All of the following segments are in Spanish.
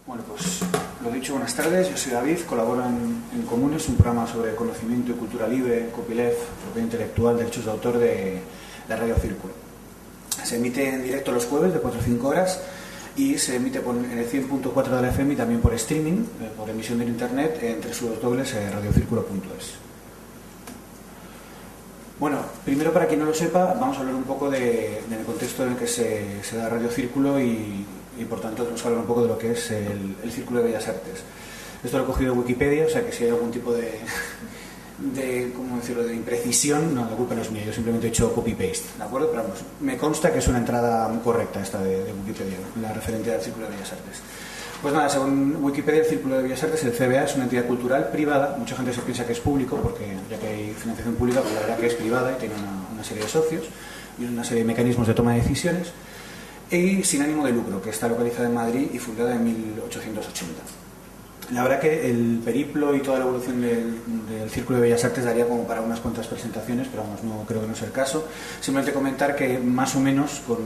Bueno, pues lo dicho, buenas tardes. Yo soy David, colaboro en Comunes, un programa sobre conocimiento y cultura libre, copyleft, propiedad intelectual, derechos de autor de Radio Círculo. Se emite en directo los jueves de 4 a 5 horas y se emite en el 100.4 de la FM y también por streaming, por emisión de internet, en www.radiocirculo.es. Bueno, primero, para quien no lo sepa, vamos a hablar un poco del contexto en el que se da Radio Círculo y por tanto tenemos que hablar un poco de lo que es el Círculo de Bellas Artes. Esto lo he cogido de Wikipedia, o sea que si hay algún tipo de ¿cómo decirlo?, de imprecisión, no, la culpa no es mía, yo simplemente he hecho copy-paste, ¿de acuerdo? Pero vamos, me consta que es una entrada correcta esta de Wikipedia, la referente al Círculo de Bellas Artes. Pues nada, según Wikipedia, el Círculo de Bellas Artes, el CBA, es una entidad cultural privada. Mucha gente se piensa que es público, porque ya que hay financiación pública, pues la verdad que es privada y tiene una serie de socios y una serie de mecanismos de toma de decisiones, y sin ánimo de lucro, que está localizada en Madrid y fundada en 1880. La verdad que el periplo y toda la evolución del Círculo de Bellas Artes daría como para unas cuantas presentaciones, pero vamos, no creo que no sea el caso. Simplemente comentar que más o menos con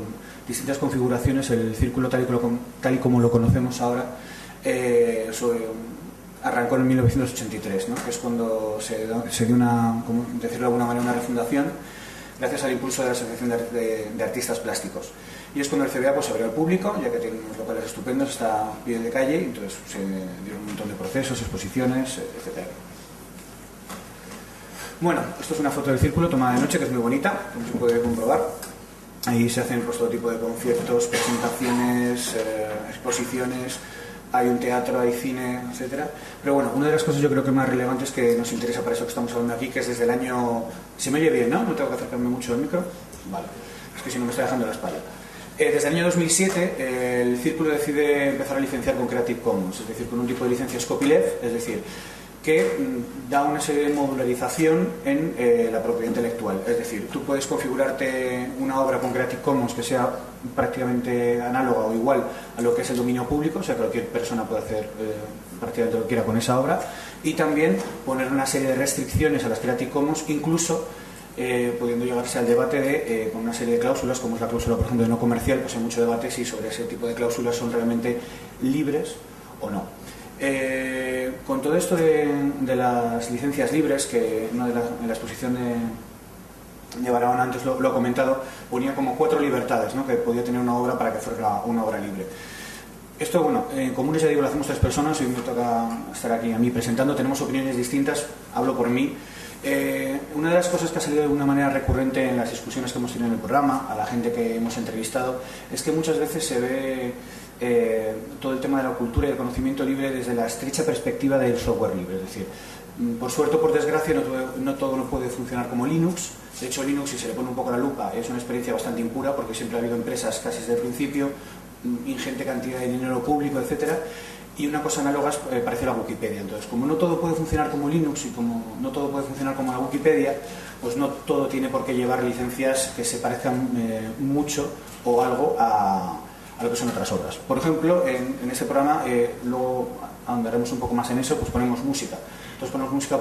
distintas configuraciones el Círculo tal y como lo conocemos ahora arrancó en 1983, ¿no? Que es cuando se dio una, como decirlo de alguna manera, una refundación gracias al impulso de la Asociación de Artistas Plásticos. Y es cuando el CBA pues, se abrió al público, ya que tiene unos locales estupendos, está a pie de calle, y entonces se dieron un montón de procesos, exposiciones, etc. Bueno, esto es una foto del Círculo tomada de noche, que es muy bonita, como se puede comprobar. Ahí se hacen pues, todo tipo de conciertos, presentaciones, exposiciones, hay un teatro, hay cine, etc. Pero bueno, una de las cosas yo creo que más relevantes que nos interesa para eso que estamos hablando aquí, que es desde el año... ¿Se me oye bien, no? ¿No tengo que acercarme mucho al micro? Vale, es que si no me está dejando la espalda. Desde el año 2007 el Círculo decide empezar a licenciar con Creative Commons, es decir, con un tipo de licencias copyleft, es decir, que da una serie de modularización en la propiedad intelectual. Es decir, tú puedes configurarte una obra con Creative Commons que sea prácticamente análoga o igual a lo que es el dominio público, o sea, cualquier persona puede hacer prácticamente lo que quiera con esa obra, y también poner una serie de restricciones a las Creative Commons, incluso pudiendo llegarse al debate con una serie de cláusulas, como es la cláusula, por ejemplo, de no comercial. Pues hay mucho debate si sobre ese tipo de cláusulas son realmente libres o no. Con todo esto de las licencias libres, que en la exposición de Barahona antes lo ha comentado, ponía como 4 libertades, ¿no?, que podía tener una obra para que fuera una obra libre. Esto, bueno, en Comunes, ya digo, lo hacemos 3 personas, hoy me toca estar aquí a mí presentando, tenemos opiniones distintas, hablo por mí. Una de las cosas que ha salido de una manera recurrente en las discusiones que hemos tenido en el programa, a la gente que hemos entrevistado, es que muchas veces se ve todo el tema de la cultura y el conocimiento libre desde la estrecha perspectiva del software libre. Es decir, por suerte o por desgracia, no todo puede funcionar como Linux. De hecho, Linux, si se le pone un poco la lupa, es una experiencia bastante impura, porque siempre ha habido empresas casi desde el principio, ingente cantidad de dinero público, etcétera. Y una cosa análoga parece la Wikipedia. Entonces, como no todo puede funcionar como Linux y como no todo puede funcionar como la Wikipedia, pues no todo tiene por qué llevar licencias que se parezcan mucho o algo a lo que son otras obras. Por ejemplo, en este programa, luego andaremos un poco más en eso, pues ponemos música. Entonces ponemos música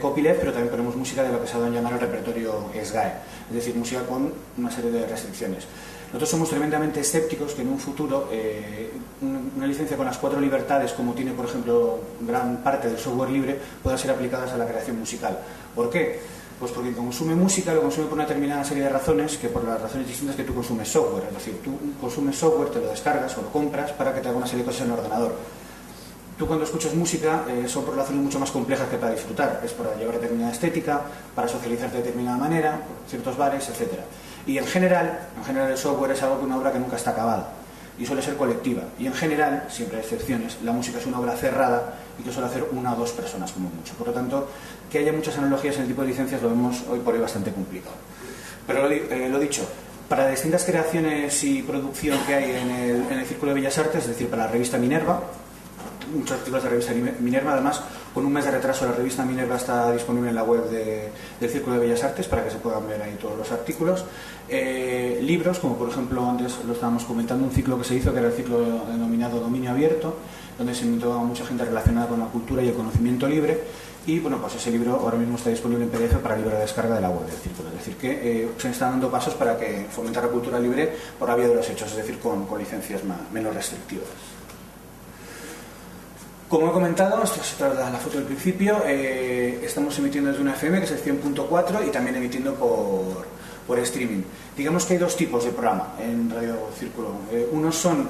copyleft, pero también ponemos música de lo que se ha dado en llamar el repertorio SGAE, es decir, música con una serie de restricciones. Nosotros somos tremendamente escépticos que en un futuro una licencia con las 4 libertades, como tiene por ejemplo gran parte del software libre, pueda ser aplicadas a la creación musical. ¿Por qué? Pues porque consume música, lo consume por una determinada serie de razones, que por las razones distintas que tú consumes software. Es decir, tú consumes software, te lo descargas o lo compras para que te haga una serie de cosas en el ordenador. Tú cuando escuchas música son por razones mucho más complejas que para disfrutar. Es para llevar determinada estética, para socializar de determinada manera, por ciertos bares, etc. Y en general el software es algo que una obra que nunca está acabada y suele ser colectiva. Y en general, siempre hay excepciones, la música es una obra cerrada y que suele hacer 1 o 2 personas como mucho. Por lo tanto, que haya muchas analogías en el tipo de licencias lo vemos hoy por hoy bastante complicado. Pero lo dicho, para distintas creaciones y producción que hay en el Círculo de Bellas Artes, es decir, para la revista Minerva, muchos artículos de la revista Minerva, además con un mes de retraso la revista Minerva está disponible en la web del Círculo de Bellas Artes para que se puedan ver ahí todos los artículos. Libros, como por ejemplo antes lo estábamos comentando, un ciclo que se hizo que era el ciclo denominado Dominio Abierto, donde se invitó a mucha gente relacionada con la cultura y el conocimiento libre, y bueno, pues ese libro ahora mismo está disponible en PDF para libre descarga de la web del Círculo. Es decir, que se están dando pasos para que fomentar la cultura libre por la vía de los hechos, es decir, con licencias menos restrictivas. Como he comentado, esta es la foto del principio, estamos emitiendo desde una FM, que es el 100.4, y también emitiendo por streaming. Digamos que hay dos tipos de programa en Radio Círculo. Unos son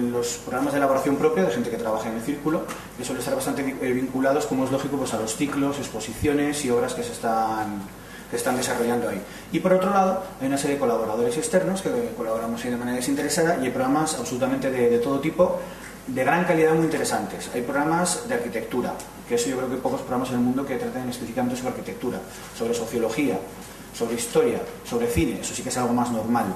los programas de elaboración propia de gente que trabaja en el Círculo, que suelen estar bastante vinculados, como es lógico, pues a los ciclos, exposiciones y obras que se están desarrollando ahí. Y por otro lado, hay una serie de colaboradores externos que colaboramos ahí de manera desinteresada, y hay programas absolutamente de todo tipo, de gran calidad, muy interesantes. Hay programas de arquitectura, que eso yo creo que hay pocos programas en el mundo que traten específicamente sobre arquitectura, sobre sociología, sobre historia, sobre cine, eso sí que es algo más normal,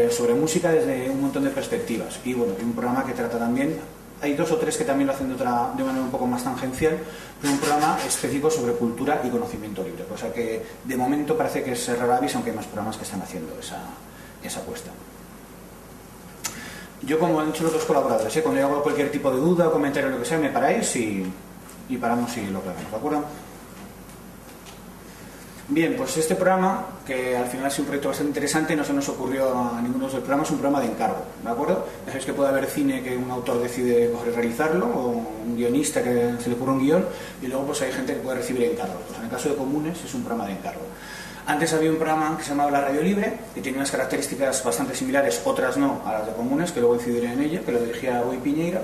sobre música desde un montón de perspectivas. Y bueno, hay un programa que trata también, hay dos o tres que también lo hacen de manera un poco más tangencial, pero un programa específico sobre cultura y conocimiento libre, cosa que de momento parece que es rara avis, aunque hay más programas que están haciendo esa apuesta. Yo, como han dicho los otros colaboradores, cuando yo hago cualquier tipo de duda o comentario o lo que sea, me paráis y paramos y lo aclaramos, ¿de acuerdo? Bien, pues este programa, que al final es un proyecto bastante interesante, no se nos ocurrió a ninguno de los programas, es un programa de encargo, ¿de acuerdo? Ya sabéis que puede haber cine que un autor decide coger y realizarlo, o un guionista que se le ocurre un guión, y luego pues hay gente que puede recibir encargos. Pues en el caso de Comunes es un programa de encargo. Antes había un programa que se llamaba La Radio Libre, que tiene unas características bastante similares, otras no, a las de Comunes, que luego incidiré en ello, que lo dirigía Boi Piñeira,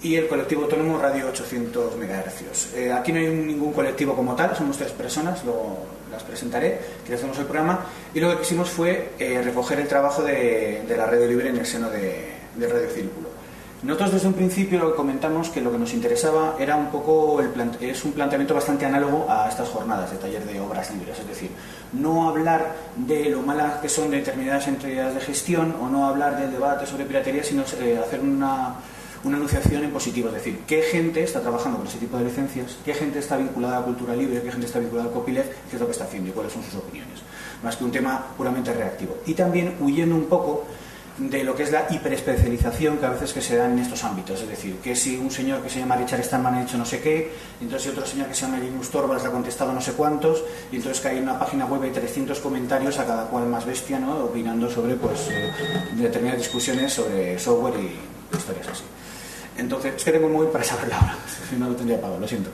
y el colectivo autónomo Radio 800 MHz. Aquí no hay ningún colectivo como tal, somos 3 personas, luego las presentaré, que hacemos el programa, y lo que quisimos fue recoger el trabajo de la Radio Libre en el seno de Radio Círculo. Nosotros desde un principio lo que comentamos que lo que nos interesaba era un poco, es un planteamiento bastante análogo a estas jornadas de taller de obras libres, es decir, no hablar de lo malas que son determinadas entidades de gestión o no hablar del debate sobre piratería, sino hacer una enunciación en positivo, es decir, qué gente está trabajando con ese tipo de licencias, qué gente está vinculada a cultura libre, qué gente está vinculada al copyleft, qué es lo que está haciendo y cuáles son sus opiniones, más que un tema puramente reactivo. Y también huyendo un poco de lo que es la hiperespecialización que a veces que se da en estos ámbitos, es decir, que si un señor que se llama Richard Stallman ha dicho no sé qué, entonces otro señor que se llama Linus Torvalds ha contestado no sé cuántos, y entonces que hay una página web de 300 comentarios a cada cual más bestia, ¿no?, opinando sobre pues determinadas discusiones sobre software y historias así. Entonces, es que tengo un móvil para saberla ahora, si no lo tendría apagado, lo siento.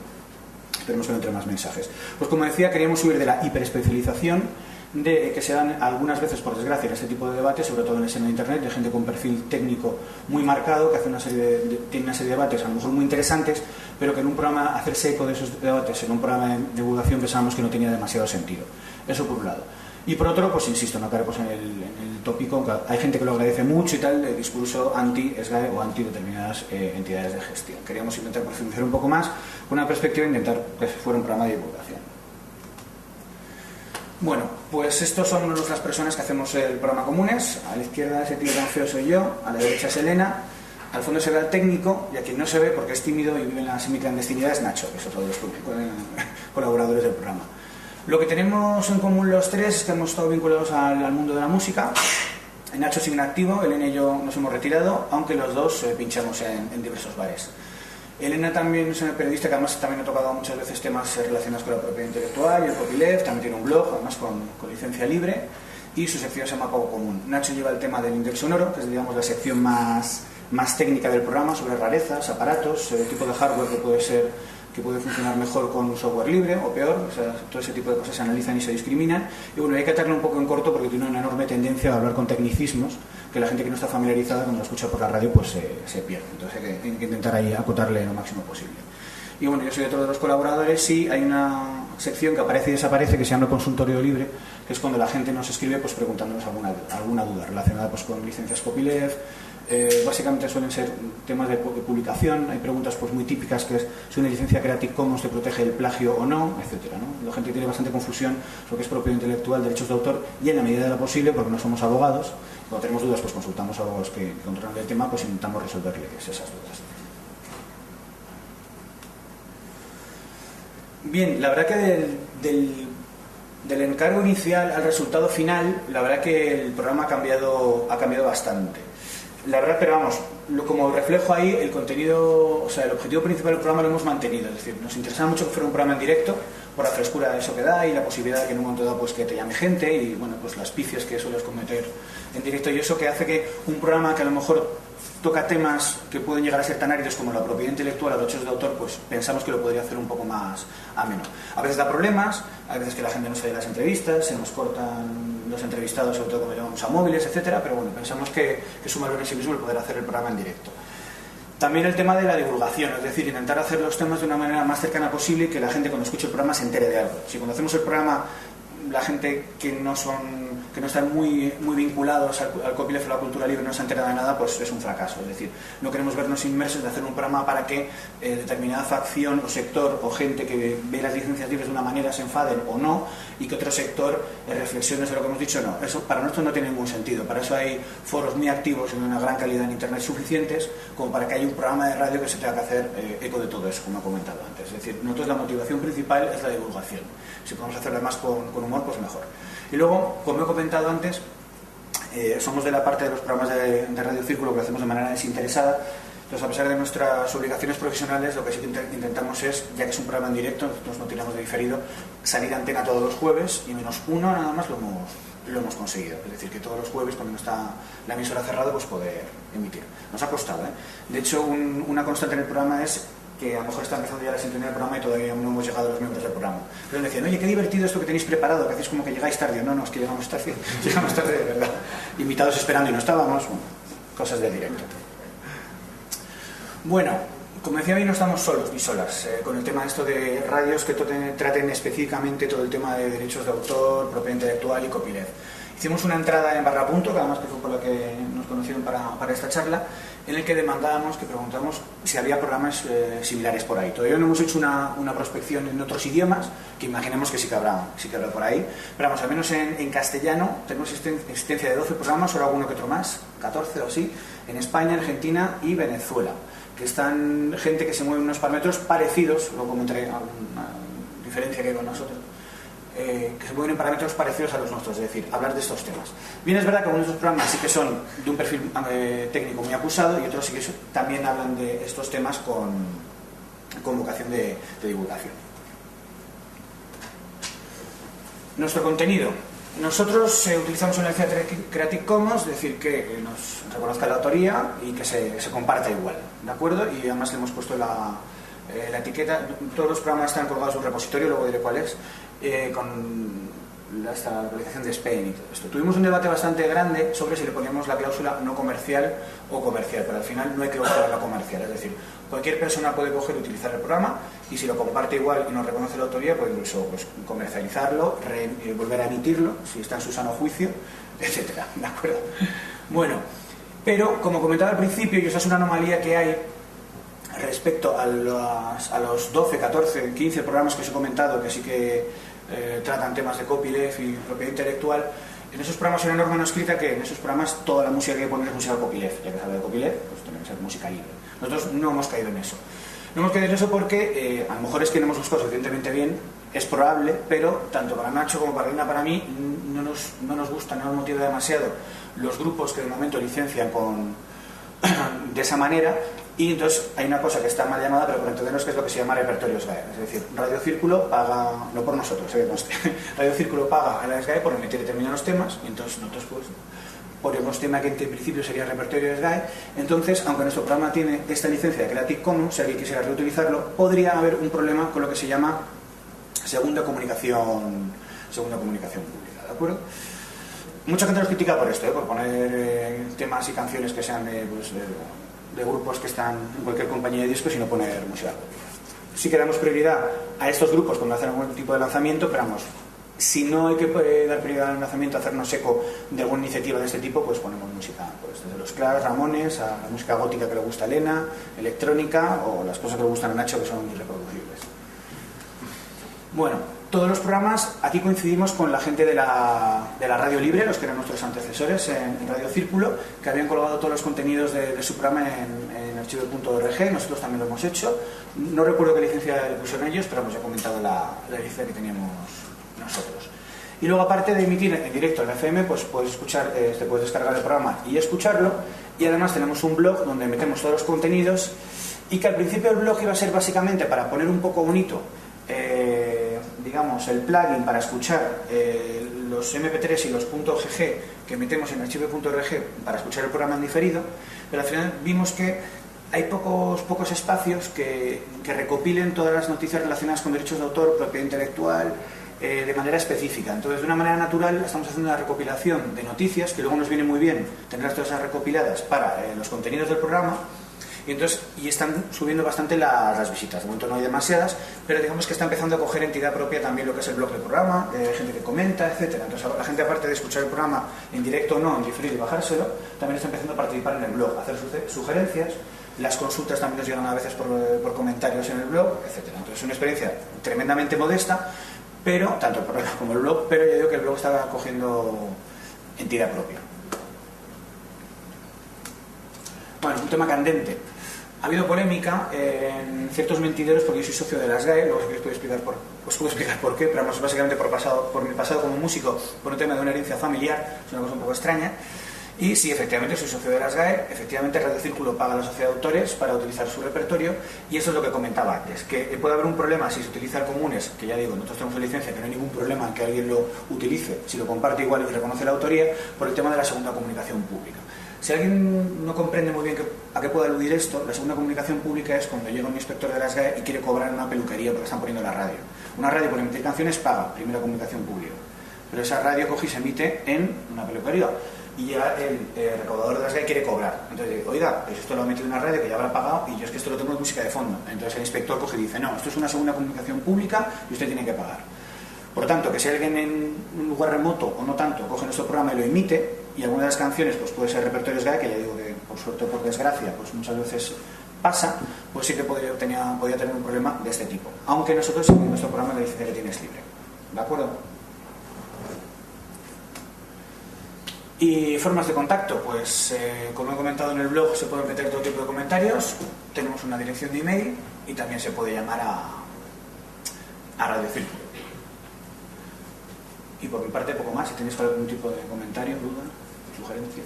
Esperemos que no entre más mensajes. Pues como decía, queríamos subir de la hiperespecialización de que se dan algunas veces, por desgracia, en este tipo de debates, sobre todo en el seno de Internet, de gente con perfil técnico muy marcado, que hace tiene una serie de debates a lo mejor muy interesantes, pero que en un programa, hacerse eco de esos debates en un programa de divulgación pensábamos que no tenía demasiado sentido. Eso por un lado. Y por otro, pues insisto, no caer pues en el tópico, que hay gente que lo agradece mucho y tal, el discurso anti-SGAE o anti-determinadas entidades de gestión. Queríamos intentar profundizar un poco más con una perspectiva de intentar que fuera un programa de divulgación. Bueno, pues estos son las personas que hacemos el programa Comunes. A la izquierda ese tío tan feo soy yo, a la derecha es Elena, al fondo se ve al técnico, y a quien no se ve porque es tímido y vive en la semiclandestinidad es Nacho, que es otro de los colaboradores del programa. Lo que tenemos en común los tres es que hemos estado vinculados al mundo de la música. Nacho sigue en activo, Elena y yo nos hemos retirado, aunque los dos pinchamos en diversos bares. Elena también es una periodista que además también ha tocado muchas veces temas relacionados con la propiedad intelectual y el copyleft, también tiene un blog, además con licencia libre, y su sección se llama Pago Común. Nacho lleva el tema del index sonoro, que es digamos la sección más técnica del programa, sobre rarezas, aparatos, el tipo de hardware que puede funcionar mejor con un software libre o peor, o sea, todo ese tipo de cosas se analizan y se discriminan, y bueno, hay que atarle un poco en corto porque tiene una enorme tendencia a hablar con tecnicismos que la gente que no está familiarizada cuando lo escucha por la radio pues se pierde, entonces hay que intentar ahí acotarle lo máximo posible. Y bueno, yo soy otro de los colaboradores y hay una sección que aparece y desaparece que se llama Consultorio Libre, que es cuando la gente nos escribe pues preguntándonos alguna duda relacionada pues con licencias copyleft. Básicamente suelen ser temas de publicación, hay preguntas pues muy típicas que es si una licencia Creative Commons te protege el plagio o no, etcétera, ¿no? La gente tiene bastante confusión sobre lo que es propiedad intelectual, derechos de autor, y en la medida de lo posible, porque no somos abogados, cuando tenemos dudas pues consultamos a abogados que controlan el tema, pues intentamos resolverles esas dudas. Bien, la verdad que del encargo inicial al resultado final, la verdad que el programa ha cambiado bastante. La verdad, pero vamos, como reflejo ahí, el contenido, o sea, el objetivo principal del programa lo hemos mantenido, es decir, nos interesaba mucho que fuera un programa en directo, por la frescura de eso que da y la posibilidad de que en un momento dado pues que te llame gente y bueno, pues las picias que sueles cometer en directo, y eso que hace que un programa que a lo mejor toca temas que pueden llegar a ser tan áridos como la propiedad intelectual o los derechos de autor, pues pensamos que lo podría hacer un poco más ameno. A veces da problemas, a veces que la gente no sale de las entrevistas, se nos cortan los entrevistados, sobre todo cuando llamamos a móviles, etcétera, pero bueno, pensamos que es un valor en sí mismo el poder hacer el programa en directo. También el tema de la divulgación, es decir, intentar hacer los temas de una manera más cercana posible y que la gente cuando escuche el programa se entere de algo. Si cuando hacemos el programa la gente que no están muy vinculados al copyleft o a la cultura libre no se entera de nada, pues es un fracaso. Es decir, no queremos vernos inmersos de hacer un programa para que determinada facción o sector o gente que ve las licencias libres de una manera se enfaden o no, y que otro sector reflexione sobre lo que hemos dicho. No, eso para nosotros no tiene ningún sentido. Para eso hay foros muy activos y de una gran calidad en internet suficientes como para que haya un programa de radio que se tenga que hacer eco de todo eso, como he comentado antes. Es decir, nosotros la motivación principal es la divulgación. Si podemos hacerlo además con humor, pues mejor. Y luego, como he comentado antes, somos de la parte de los programas de Radio Círculo que lo hacemos de manera desinteresada. Entonces, a pesar de nuestras obligaciones profesionales, lo que sí que intentamos es, ya que es un programa en directo, nosotros no tiramos de diferido, salir a antena todos los jueves, y menos uno nada más lo hemos conseguido. Es decir, que todos los jueves, cuando no está la emisora cerrada, pues poder emitir. Nos ha costado, ¿eh? De hecho, una constante en el programa es que a lo mejor está empezando ya la sintonía del programa y todavía no hemos llegado a los miembros del programa. Pero me decían, oye, qué divertido esto que tenéis preparado, que hacéis como que llegáis tarde. No, es que llegamos tarde, llegamos tarde de verdad. Invitados esperando y no estábamos, bueno, cosas de directo. Bueno, como decía, hoy no estamos solos ni solas con el tema de esto de radios que traten específicamente todo el tema de derechos de autor, propiedad intelectual y copyleft. Hicimos una entrada en Barrapunto, que además que fue por la que nos conocieron para esta charla, en el que que preguntamos si había programas similares por ahí. Todavía no hemos hecho una prospección en otros idiomas, que imaginemos que sí que habrá por ahí, pero vamos, al menos en castellano tenemos existencia de 12 programas, o alguno que otro más, 14 o así, en España, Argentina y Venezuela, que están gente que se mueve en unos parámetros parecidos, luego comentaré alguna diferencia que hay con nosotros, que se mueven en parámetros parecidos a los nuestros, es decir, hablar de estos temas. Bien, es verdad que algunos de estos programas sí que son de un perfil técnico muy acusado, y otros sí que también hablan de estos temas con vocación de divulgación. Nuestro contenido. Nosotros utilizamos una licencia Creative Commons, es decir, que nos reconozca la autoría y que se comparta igual, ¿de acuerdo? Y además le hemos puesto la etiqueta. Todos los programas están colgados en un repositorio, luego diré cuál es, con esta localización de Spain y todo esto. Tuvimos un debate bastante grande sobre si le poníamos la cláusula no comercial o comercial, pero al final no hay cláusula no comercial, es decir, cualquier persona puede coger y utilizar el programa, y si lo comparte igual y no reconoce la autoría, puede incluso comercializarlo, volver a emitirlo si está en su sano juicio, etcétera, ¿de acuerdo? Bueno, pero como comentaba al principio, y esa es una anomalía que hay respecto a los 12, 14, 15 programas que os he comentado, que sí que tratan temas de copyleft y propiedad intelectual, en esos programas hay una norma no escrita que en esos programas toda la música que hay que poner es música copyleft. Ya que se habla de copyleft, pues tiene que ser música libre. Nosotros no hemos caído en eso. No hemos caído en eso porque a lo mejor es que no hemos buscado suficientemente bien, es probable, pero tanto para Nacho como para Lina, para mí, no nos gusta, no nos motiva demasiado los grupos que de momento licencian de esa manera. Y entonces hay una cosa que está mal llamada, pero por entendernos, que es lo que se llama repertorio SGAE. Es decir, Radio Círculo paga, no por nosotros, Radio Círculo paga a la SGAE por emitir determinados temas, y entonces nosotros pues ponemos tema que en principio sería repertorio SGAE. Entonces, aunque nuestro programa tiene esta licencia de Creative Commons, si alguien quisiera reutilizarlo, podría haber un problema con lo que se llama segunda comunicación pública, ¿de acuerdo? Mucha gente nos critica por esto, por poner temas y canciones que sean de grupos que están en cualquier compañía de discos y no poner música. Sí que damos prioridad a estos grupos cuando hacen algún tipo de lanzamiento, pero vamos, si no hay que dar prioridad al lanzamiento, hacernos eco de alguna iniciativa de este tipo, pues ponemos música, pues desde los Clash, Ramones, a la música gótica que le gusta a Elena, electrónica, o las cosas que le gustan a Nacho, que son irreproducibles. Bueno, todos los programas, aquí coincidimos con la gente de la Radio Libre, los que eran nuestros antecesores en Radio Círculo, que habían colgado todos los contenidos de su programa en archivo.org. Nosotros también lo hemos hecho. No recuerdo qué licencia le pusieron ellos, pero hemos ya comentado la licencia que teníamos nosotros. Y luego, aparte de emitir en directo en la FM, pues puedes descargar el programa y escucharlo. Y además tenemos un blog donde metemos todos los contenidos, y que al principio el blog iba a ser básicamente para poner un poco bonito digamos, el plugin para escuchar los MP3 y los .gg que metemos en archivo.org para escuchar el programa en diferido, pero al final vimos que hay pocos espacios que recopilen todas las noticias relacionadas con derechos de autor, propiedad intelectual, de manera específica. Entonces, de una manera natural, estamos haciendo una recopilación de noticias que luego nos viene muy bien tener todas esas recopiladas para los contenidos del programa. Y están subiendo bastante las visitas. De momento no hay demasiadas, pero digamos que está empezando a coger entidad propia también lo que es el blog del programa, gente que comenta, etcétera. Entonces la gente, aparte de escuchar el programa en directo o no, en diferido y bajárselo, también está empezando a participar en el blog, a hacer sugerencias. Las consultas también nos llegan a veces por comentarios en el blog, etcétera. Entonces es una experiencia tremendamente modesta, pero tanto el programa como el blog, pero yo digo que el blog está cogiendo entidad propia. Bueno, un tema candente. Ha habido polémica en ciertos mentideros porque yo soy socio de las GAE, luego os puedo explicar por qué, pero vamos, básicamente por mi pasado como músico, por un tema de una herencia familiar, es una cosa un poco extraña. Y sí, efectivamente, soy socio de las GAE, efectivamente Radio Círculo paga a la sociedad de autores para utilizar su repertorio, y eso es lo que comentaba antes, que puede haber un problema si se utiliza el comunes, que ya digo, nosotros tenemos licencia, que no hay ningún problema en que alguien lo utilice, si lo comparte igual y reconoce la autoría, por el tema de la segunda comunicación pública. Si alguien no comprende muy bien a qué puede aludir esto, la segunda comunicación pública es cuando llega un inspector de las GAE y quiere cobrar en una peluquería porque están poniendo la radio. Una radio por emitir canciones paga, primera comunicación pública, pero esa radio coge y se emite en una peluquería y ya el recaudador de las GAE quiere cobrar. Entonces dice, oiga, pues esto lo ha metido en una radio que ya habrá pagado y yo es que esto lo tengo de música de fondo. Entonces el inspector coge y dice, no, esto es una segunda comunicación pública y usted tiene que pagar. Por tanto, que si alguien en un lugar remoto o no tanto coge nuestro programa y lo emite, y alguna de las canciones pues puede ser repertorios GAE, que ya digo que por suerte o por desgracia pues muchas veces pasa, pues sí que podría tener un problema de este tipo. Aunque nosotros en nuestro programa la licencia que tiene es libre. ¿De acuerdo? Y formas de contacto, pues como he comentado en el blog, se pueden meter todo tipo de comentarios, tenemos una dirección de email y también se puede llamar a Radio Círculo. Y por mi parte poco más, si tenéis algún tipo de comentario, duda, sugerencia.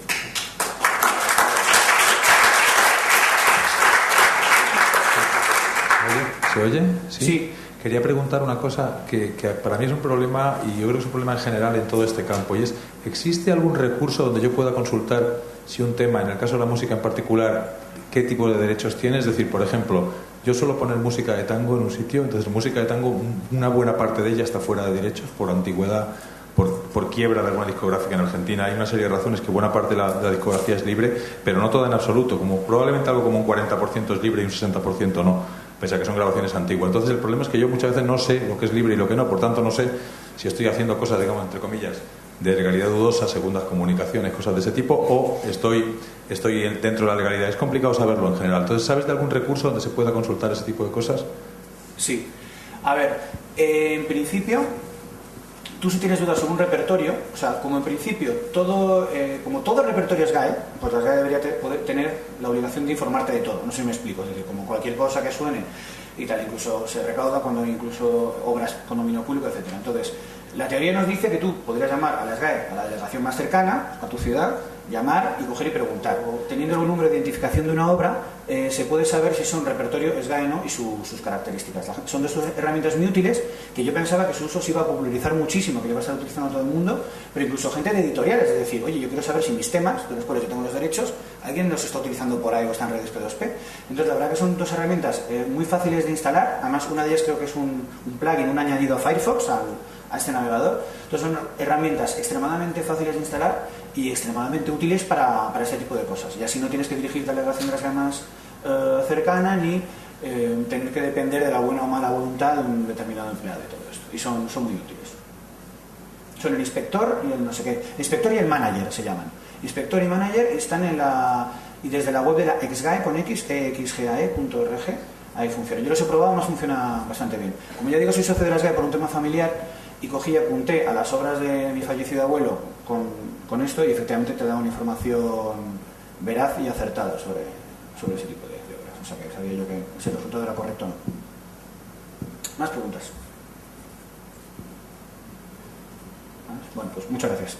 ¿Se oye? ¿Sí? Sí. Quería preguntar una cosa que para mí es un problema, y yo creo que es un problema en general en todo este campo, y es, ¿existe algún recurso donde yo pueda consultar si un tema, en el caso de la música en particular, qué tipo de derechos tiene? Es decir, por ejemplo, yo suelo poner música de tango en un sitio, entonces música de tango, una buena parte de ella está fuera de derechos, por antigüedad, por quiebra de alguna discográfica en Argentina. Hay una serie de razones que buena parte de la discografía es libre, pero no toda en absoluto, como probablemente algo como un 40% es libre y un 60% no, pese a que son grabaciones antiguas. Entonces el problema es que yo muchas veces no sé lo que es libre y lo que no, por tanto no sé si estoy haciendo cosas, digamos, entre comillas, de legalidad dudosa, segundas comunicaciones, cosas de ese tipo, o estoy dentro de la legalidad. Es complicado saberlo en general. Entonces, ¿sabes de algún recurso donde se pueda consultar ese tipo de cosas? Sí. A ver, en principio, tú si tienes dudas sobre un repertorio, o sea, como en principio como todo el repertorio es GAE, pues la GAE debería poder tener la obligación de informarte de todo. No sé si me explico, es decir, como cualquier cosa que suene y tal, incluso se recauda cuando hay incluso obras con dominio público, etcétera. Entonces, la teoría nos dice que tú podrías llamar a las GAE, a la delegación más cercana, a tu ciudad, llamar y coger y preguntar. O teniendo el número de identificación de una obra, se puede saber si son repertorio es GAE o no y sus características. Son dos herramientas muy útiles que yo pensaba que su uso se iba a popularizar muchísimo, que iba a estar utilizando todo el mundo, pero incluso gente de editoriales, es decir, oye, yo quiero saber si mis temas, de los cuales yo tengo los derechos, alguien los está utilizando por ahí o está en redes P2P. Entonces, la verdad que son dos herramientas muy fáciles de instalar. Además, una de ellas creo que es un plugin, un añadido a Firefox, a este navegador. Entonces son herramientas extremadamente fáciles de instalar y extremadamente útiles para ese tipo de cosas. Y así no tienes que dirigirte a la delegación de las gamas cercana ni tener que depender de la buena o mala voluntad de un determinado empleado de todo esto. Y son muy útiles. Son el inspector y el no sé qué. El inspector y el manager se llaman. Inspector y manager están y desde la web de la exgae con x, exgae.org, ahí funciona. Yo los he probado, más funciona bastante bien. Como ya digo, soy socio de las GAE por un tema familiar y cogí y apunté a las obras de mi fallecido abuelo con esto y efectivamente te da una información veraz y acertada sobre ese tipo de obras. O sea que sabía yo que si el resultado era correcto o no. ¿Más preguntas? Bueno, pues muchas gracias.